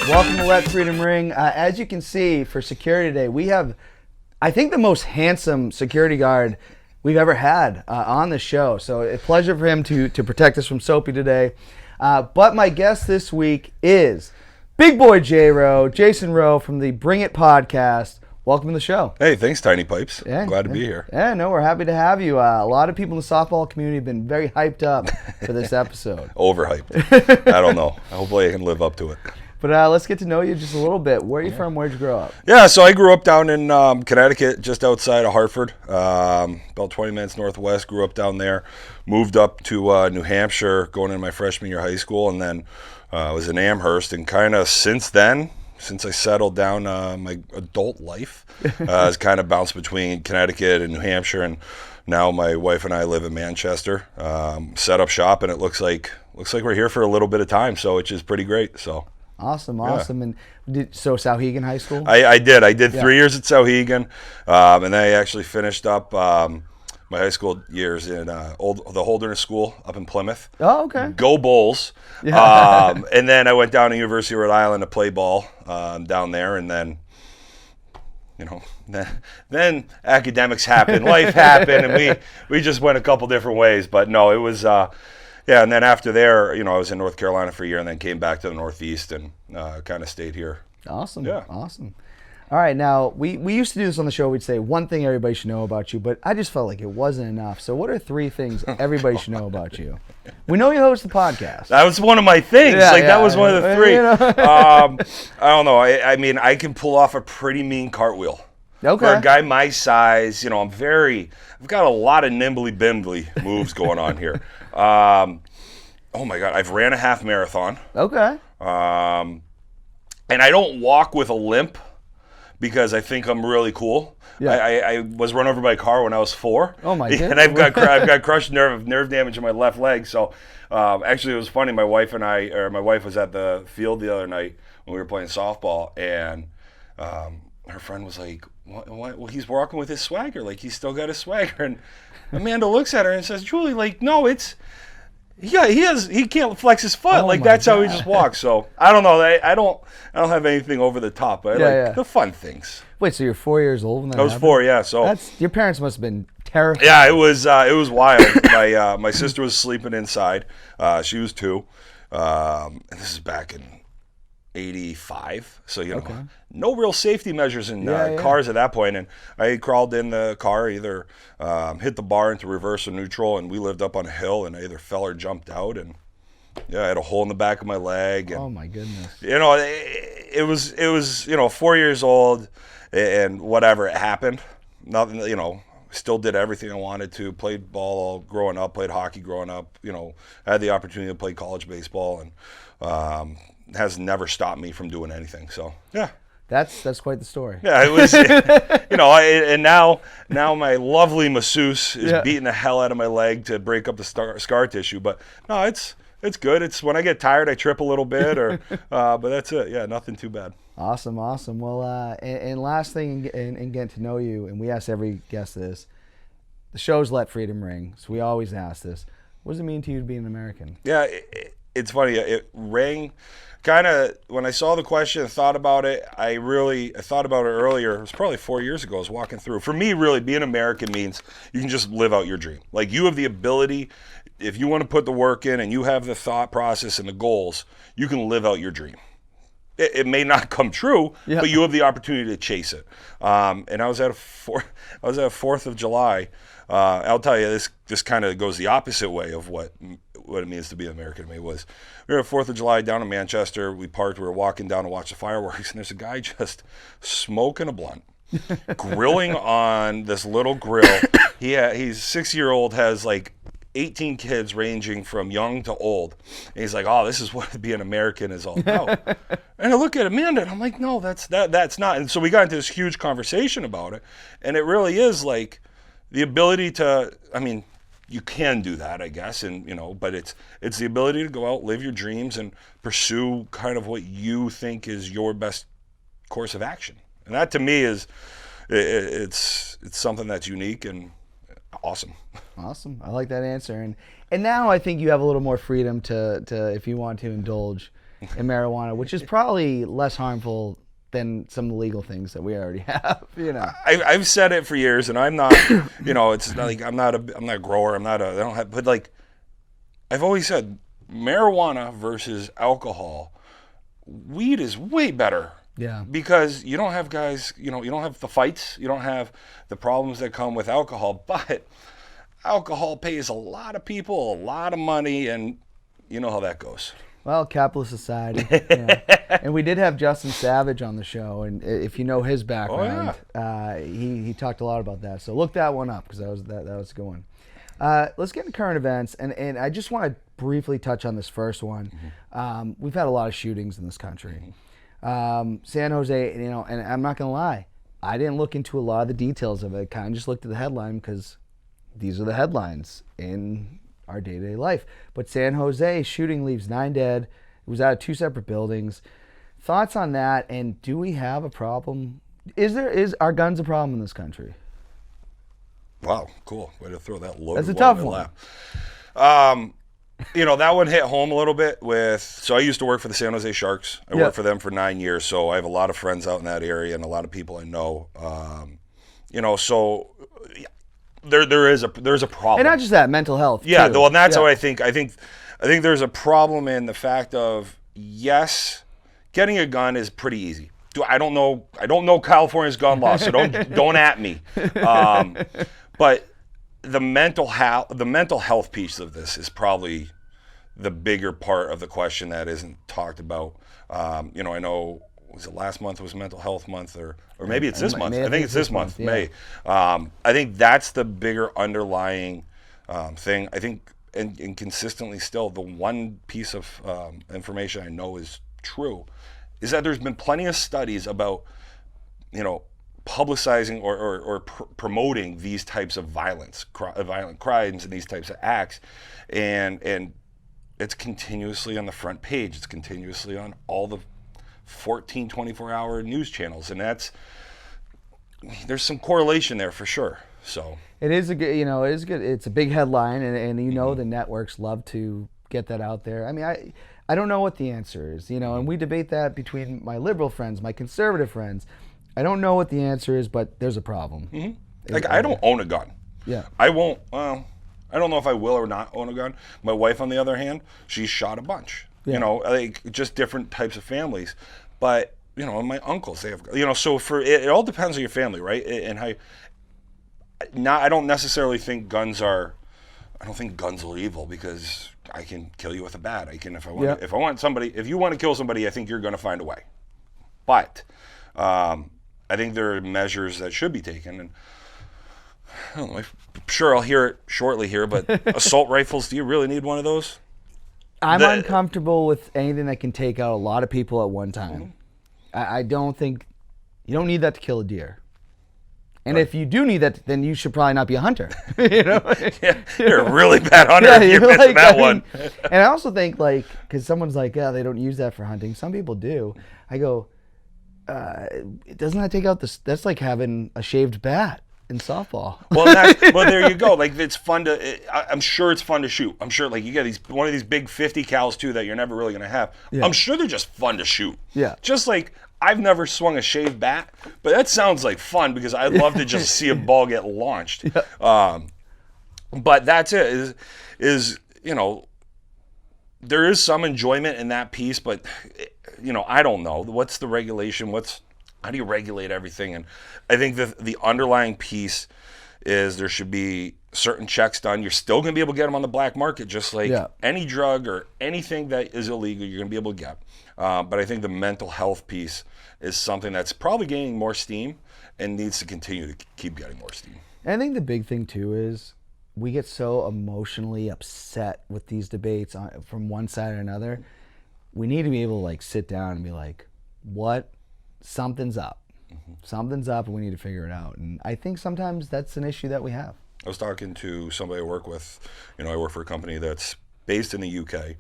Welcome to Let Freedom Ring. As you can see, for security today, we have, I think, the most handsome security guard we've ever had on the show. So a pleasure for him to protect us from Soapy today. But my guest this week is Big Boy Rowe, Jason Rowe from the Bring It podcast. Welcome to the show. Hey, thanks, Tiny Pipes. Yeah, Glad to be here. Yeah, no, we're happy to have you. A lot of people in the softball community have been very hyped up for this episode. Overhyped. I don't know. Hopefully I can live up to it. But let's get to know you just a little bit. Where are you from? Where'd you grow up? Yeah, so I grew up down in Connecticut, just outside of Hartford, about 20 minutes northwest. Grew up down there. Moved up to New Hampshire going into my freshman year of high school, and then was in Amherst. And kind of since then, since I settled down my adult life, has kind of bounced between Connecticut and New Hampshire, and now my wife and I live in Manchester. Set up shop, and it looks like we're here for a little bit of time, so which is pretty great. So. Awesome. And so Sauhegan High School? I did 3 years at Sauhegan, and then I actually finished up my high school years in the Holderness School up in Plymouth. Oh, okay. Go Bulls. Yeah. And then I went down to University of Rhode Island to play ball down there, and then then academics happened, life happened, and we just went a couple different ways. But no, it was yeah, and then after there, I was in North Carolina for a year and then came back to the Northeast and kind of stayed here. Awesome. Yeah. Awesome. All right, now, we used to do this on the show. We'd say one thing everybody should know about you, but I just felt like it wasn't enough. So what are 3 things everybody should know about you? We know you host the podcast. That was one of my things. That was one of the 3. I don't know. I mean, I can pull off a pretty mean cartwheel. Okay. For a guy my size, I've got a lot of nimbly-bimbly moves going on here. Oh my God, I've ran a half marathon. Okay. And I don't walk with a limp because I think I'm really cool. Yeah. I was run over by a car when I was 4. Oh my goodness. And I've got crushed nerve damage in my left leg. So actually it was funny. My wife was at the field the other night when we were playing softball, and her friend was like, "What? Well, he's walking with his swagger. Like, he's still got his swagger." And Amanda looks at her and says, "Julie, like, no, he can't flex his foot. Oh, like, that's God. how he just walks." So I don't know. I don't have anything over the top. But I like the fun things. Wait, so you're 4 years old when that I was happened? 4, yeah. So your parents must have been terrified. yeah, it was wild. My sister was sleeping inside. She was 2. And this is back in 85, so no real safety measures in cars at that point, and I crawled in the car, either hit the bar into reverse or neutral, and we lived up on a hill, and I either fell or jumped out, and I had a hole in the back of my leg. And, oh my goodness. It was 4 years old, and whatever, it happened. Nothing, still did everything I wanted to. Played ball all growing up, played hockey growing up. Had the opportunity to play college baseball, and has never stopped me from doing anything. So yeah, that's quite the story. Yeah, it was. And now my lovely masseuse is beating the hell out of my leg to break up the scar tissue. But no, it's good. It's when I get tired, I trip a little bit, but that's it. Yeah, nothing too bad. Awesome. Well, and last thing, in getting to know you, and we ask every guest this, the show's Let Freedom Ring, so we always ask this. What does it mean to you to be an American? Yeah, it's funny. It rang. Kind of when I saw the question and thought about it, I thought about it earlier. It was probably 4 years ago. I was walking through. For me, really, being American means you can just live out your dream. Like, you have the ability, if you want to put the work in and you have the thought process and the goals, you can live out your dream. It may not come true, but you have the opportunity to chase it. And I was at a 4th of July. I'll tell you, this kind of goes the opposite way of what it means to be an American to me. We were at 4th of July down in Manchester. We parked. We were walking down to watch the fireworks, and there's a guy just smoking a blunt, grilling on this little grill. He's 6-year-old, has like 18 kids ranging from young to old. And he's like, "Oh, this is what being American is all about." And I look at Amanda and I'm like, "No, that's not." And so we got into this huge conversation about it. And it really is like the ability to, you can do that, I guess, and but it's the ability to go out, live your dreams, and pursue kind of what you think is your best course of action. And that to me is it's something that's unique and awesome. I like that answer. And now I think you have a little more freedom to if you want to indulge in marijuana, which is probably less harmful than some of the legal things that we already have. I've said it for years, and I'm not. It's not like I'm not a grower. I don't have. But like, I've always said, marijuana versus alcohol, weed is way better. Yeah. Because you don't have guys. You don't have the fights. You don't have the problems that come with alcohol. But alcohol pays a lot of people a lot of money, and you know how that goes. Well, capitalist society. And we did have Justin Savage on the show, and if you know his background, he talked a lot about that. So look that one up, because that was a good one. Let's get into current events, and I just want to briefly touch on this first one. We've had a lot of shootings in this country. San Jose, and I'm not gonna lie, I didn't look into a lot of the details of it. I kind of just looked at the headline because these are the headlines in our day-to-day life. But San Jose shooting leaves 9 dead. It was out of 2 separate buildings. Thoughts on that? And do we have a problem? Are guns a problem in this country? Wow, cool. Way to throw that loaded That's a tough one. Lap. That one hit home a little bit so I used to work for the San Jose Sharks. I worked for them for 9 years, so I have a lot of friends out in that area and a lot of people I know. So there's a problem. And not just that, mental health. Yeah, too. well, and that's how I think there's a problem in the fact of, yes, getting a gun is pretty easy. I don't know California's gun law, so don't at me. But the mental health piece of this is probably the bigger part of the question that isn't talked about. I know, was it last month was Mental Health Month, or maybe it's this month. I think it's this month, May. I think that's the bigger underlying thing. I think, and consistently still, the one piece of information I know is true is that there's been plenty of studies about, publicizing or promoting these types of violent crimes and these types of acts, and it's continuously on the front page. It's continuously on all the 14, 24-hour news channels, and there's some correlation there for sure. So it is it is good. It's a big headline, and the networks love to get that out there. I mean, I don't know what the answer is, and we debate that between my liberal friends, my conservative friends. I don't know what the answer is, but there's a problem. Mm-hmm. Like, I don't own a gun. Yeah. I won't. I don't know if I will or not own a gun. My wife, on the other hand, she's shot a bunch. Yeah. Just different types of families. But, my uncles, they have, so it all depends on your family, right? And how, I don't necessarily think guns are evil, because I can kill you with a bat. I can, if you want to kill somebody, I think you're going to find a way. But I think there are measures that should be taken, and I don't know, I'm sure I'll hear it shortly here, but assault rifles, do you really need one of those? I'm uncomfortable with anything that can take out a lot of people at one time. Mm-hmm. I don't think, you don't need that to kill a deer. And if you do need that, then you should probably not be a hunter. Yeah, you're a really bad hunter if you're missing that one. And I also think, because someone's like, yeah, they don't use that for hunting. Some people do. I go, doesn't that take out that's like having a shaved bat in softball. Well, there you go. Like, it's fun to, I'm sure it's fun to shoot. I'm sure, like, you get one of these big 50 cals too that you're never really going to have. Yeah. I'm sure they're just fun to shoot. Yeah. Just like, I've never swung a shaved bat, but that sounds like fun because I'd love to just see a ball get launched. Yeah. But that's it, is, you know, there is some enjoyment in that piece, but, you know, I don't know. What's the regulation? How do you regulate everything? And I think the underlying piece is there should be certain checks done. You're still going to be able to get them on the black market, just like any drug or anything that is illegal, you're going to be able to get. But I think the mental health piece is something that's probably gaining more steam and needs to continue to keep getting more steam. And I think the big thing, too, is we get so emotionally upset with these debates from one side or another. We need to be able to, like, sit down and be like, what? Something's up. Mm-hmm. Something's up, and we need to figure it out. And I think sometimes that's an issue that we have. I was talking to somebody I work with. You know, I work for a company that's based in the UK,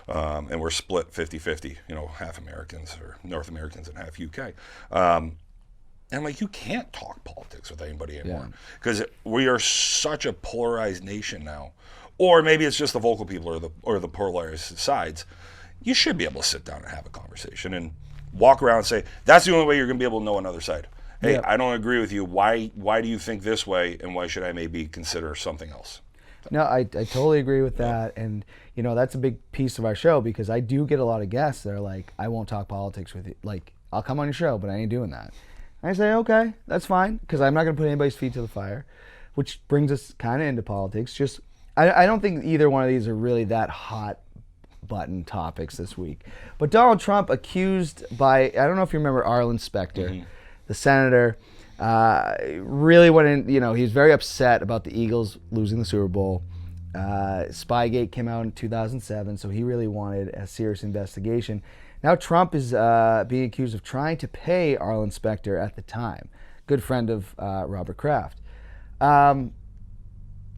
and we're split 50-50, you know, half Americans or North Americans and half UK. And I'm like, you can't talk politics with anybody anymore because we are such a polarized nation now. Or maybe it's just the vocal people or the polarized sides. you should be able to sit down and have a conversation and walk around and say, that's the only way you're going to be able to know another side. Hey, I don't agree with you. Why do you think this way, and why should I maybe consider something else? No, I totally agree with that. And, that's a big piece of our show, because I do get a lot of guests that are like, I won't talk politics with you. Like, I'll come on your show, but I ain't doing that. And I say, okay, that's fine, because I'm not going to put anybody's feet to the fire, which brings us kind of into politics. Just, I don't think either one of these are really that hot button topics this week. But Donald Trump accused by, I don't know if you remember Arlen Specter, the senator, really went in, he was very upset about the Eagles losing the Super Bowl. Spygate came out in 2007, so he really wanted a serious investigation. Now Trump is being accused of trying to pay Arlen Specter at the time, good friend of Robert Kraft.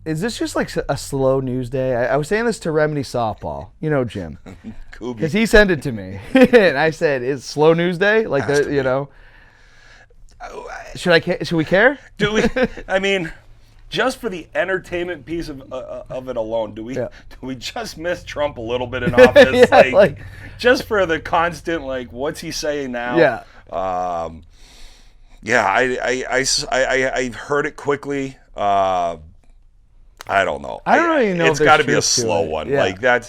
Is this just like a slow news day? I was saying this to Remedy Softball, Jim, because he sent it to me, and I said, "Is slow news day like that?" Should we care? Do we? I mean, just for the entertainment piece of it alone, do we just miss Trump a little bit in office? Just for the constant, what's he saying now? Yeah. I heard it quickly. I don't know. I don't even know. It's got to be a slow one. Yeah.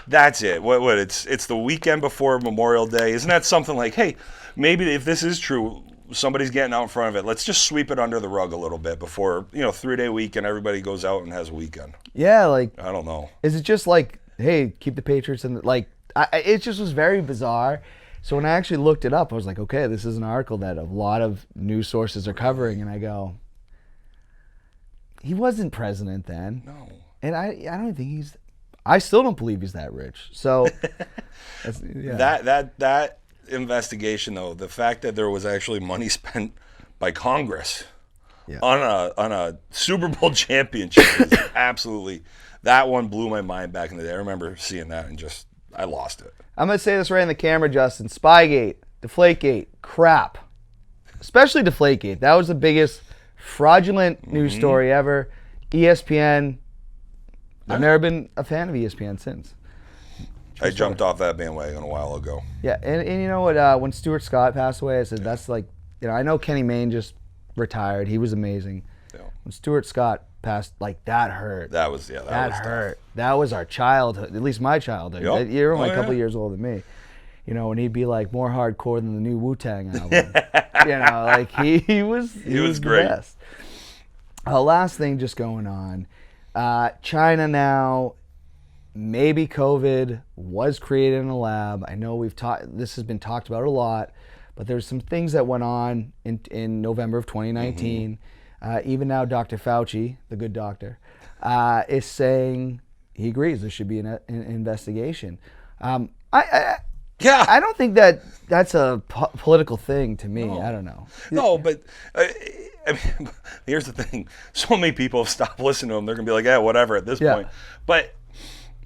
That's it. What? It's the weekend before Memorial Day. Isn't that something like, hey, maybe if this is true, somebody's getting out in front of it. Let's just sweep it under the rug a little bit before 3-day weekend. Everybody goes out and has a weekend. Yeah, I don't know. Is it just hey, keep the Patriots in it just was very bizarre. So when I actually looked it up, I was like, okay, this is an article that a lot of news sources are covering, and I go, he wasn't president then. No. And I don't think I still don't believe he's that rich. So that investigation, though, the fact that there was actually money spent by Congress on a Super Bowl championship is absolutely, that one blew my mind back in the day. I remember seeing that and I lost it. I'm going to say this right in the camera, Justin. Spygate, Deflategate, crap. Especially Deflategate. That was the biggest fraudulent news story ever. ESPN, I've never been a fan of ESPN since. I jumped off that bandwagon a while ago. Yeah, and you know what? When Stuart Scott passed away, I said, that's I know Kenny Mayne just retired. He was amazing. Yeah. When Stuart Scott passed, that hurt. That was, that was hurt. Tough. That was our childhood, at least my childhood. Yep. You're only a couple years older than me. When he'd be more hardcore than the new Wu-Tang album. He was great. The best. Last thing just going on. China now, maybe COVID was created in a lab. I know this has been talked about a lot, but there's some things that went on in November of 2019. Even now, Dr. Fauci, the good doctor, is saying he agrees there should be an investigation. I don't think that's a political thing to me. No. I don't know. No, but here's the thing. So many people have stopped listening to him. They're going to be like, yeah, whatever at this point. But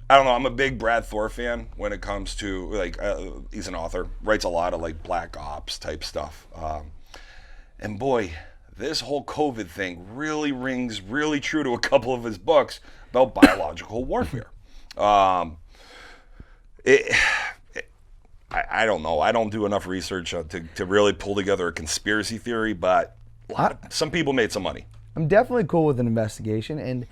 I don't know. I'm a big Brad Thor fan when it comes to, he's an author, writes a lot of Black Ops type stuff. And boy, this whole COVID thing really rings really true to a couple of his books about biological warfare. I don't know. I don't do enough research to really pull together a conspiracy theory, but some people made some money. I'm definitely cool with an investigation, and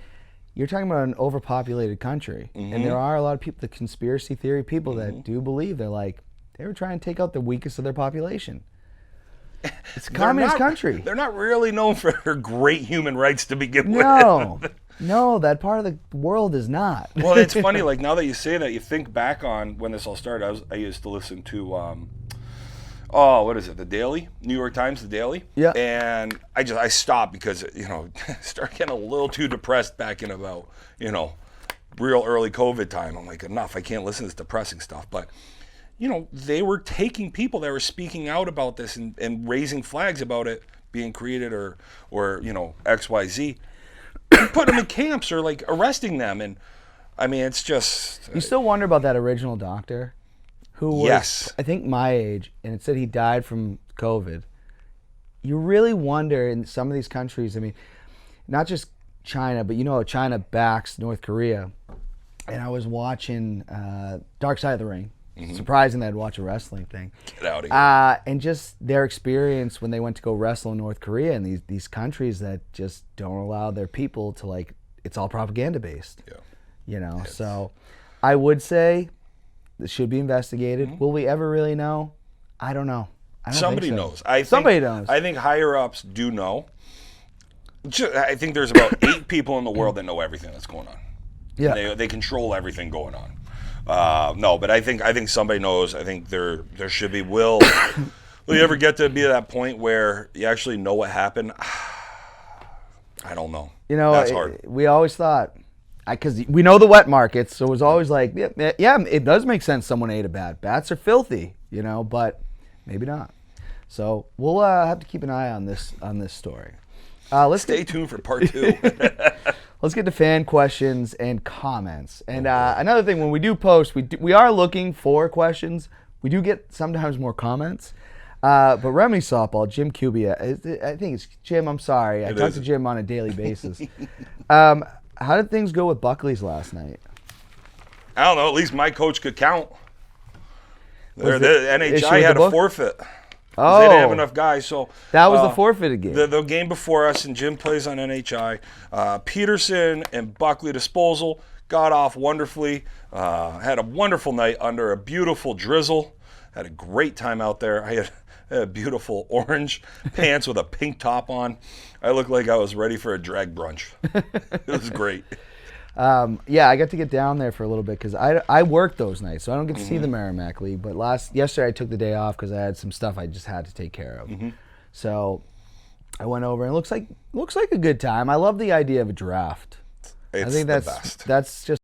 you're talking about an overpopulated country, and there are a lot of people, the conspiracy theory people, that do believe they were trying to take out the weakest of their population. It's a communist country. They're not really known for their great human rights to begin with. No, that part of the world is not. Well, it's funny. Now that you say that, you think back on when this all started. I used to listen to, what is it? The Daily, New York Times, The Daily. Yeah. And I stopped because started getting a little too depressed back in about real early COVID time. I'm like, enough. I can't listen to this depressing stuff. But they were taking people that were speaking out about this and raising flags about it being created or XYZ. Put them in camps or arresting them, and I mean it's just. You still wonder about that original doctor, who was I think my age, and it said he died from COVID. You really wonder in some of these countries. I mean, not just China, but China backs North Korea, and I was watching Dark Side of the Ring, Surprising they'd watch a wrestling thing. Get out of here. And just their experience when they went to go wrestle in North Korea and these countries that just don't allow their people to, like, it's all propaganda based. Yeah. You know, so I would say this should be investigated. Will we ever really know? I don't know. I don't Somebody think so. knows. Somebody knows. I think higher ups do know. I think there's about 8 people in the world that know everything that's going on. Yeah. They control everything going on. No, but I think somebody knows. I think there should be. Will you ever get to be at that point where you actually know what happened? I don't know. You know, that's hard. We always thought, because we know the wet markets, so it was always like, yeah, it does make sense someone ate a bat. Bats are filthy, you know, but maybe not. So we'll have to keep an eye on this story. Let's Stay tuned for part 2. Let's get to fan questions and comments. And another thing, when we do post, we are looking for questions. We do get sometimes more comments. But Remedy Softball, Jim Cubia, I think it's Jim. I'm sorry. I talk to Jim on a daily basis. How did things go with Buckley's last night? I don't know. At least my coach could count. The issue NHI with had the a book? forfeit. Oh, They didn't have enough guys, so that was the forfeited game. The game before us, and Jim plays on NHI. Peterson and Buckley disposal got off wonderfully. Had a wonderful night under a beautiful drizzle. Had a great time out there. I had beautiful orange pants with a pink top on. I looked like I was ready for a drag brunch. It was great. Yeah, I got to get down there for a little bit because I worked those nights, so I don't get to see the Merrimack League. But yesterday I took the day off because I had some stuff I just had to take care of. So I went over and it looks like a good time. I love the idea of a draft. It's I think the that's best. just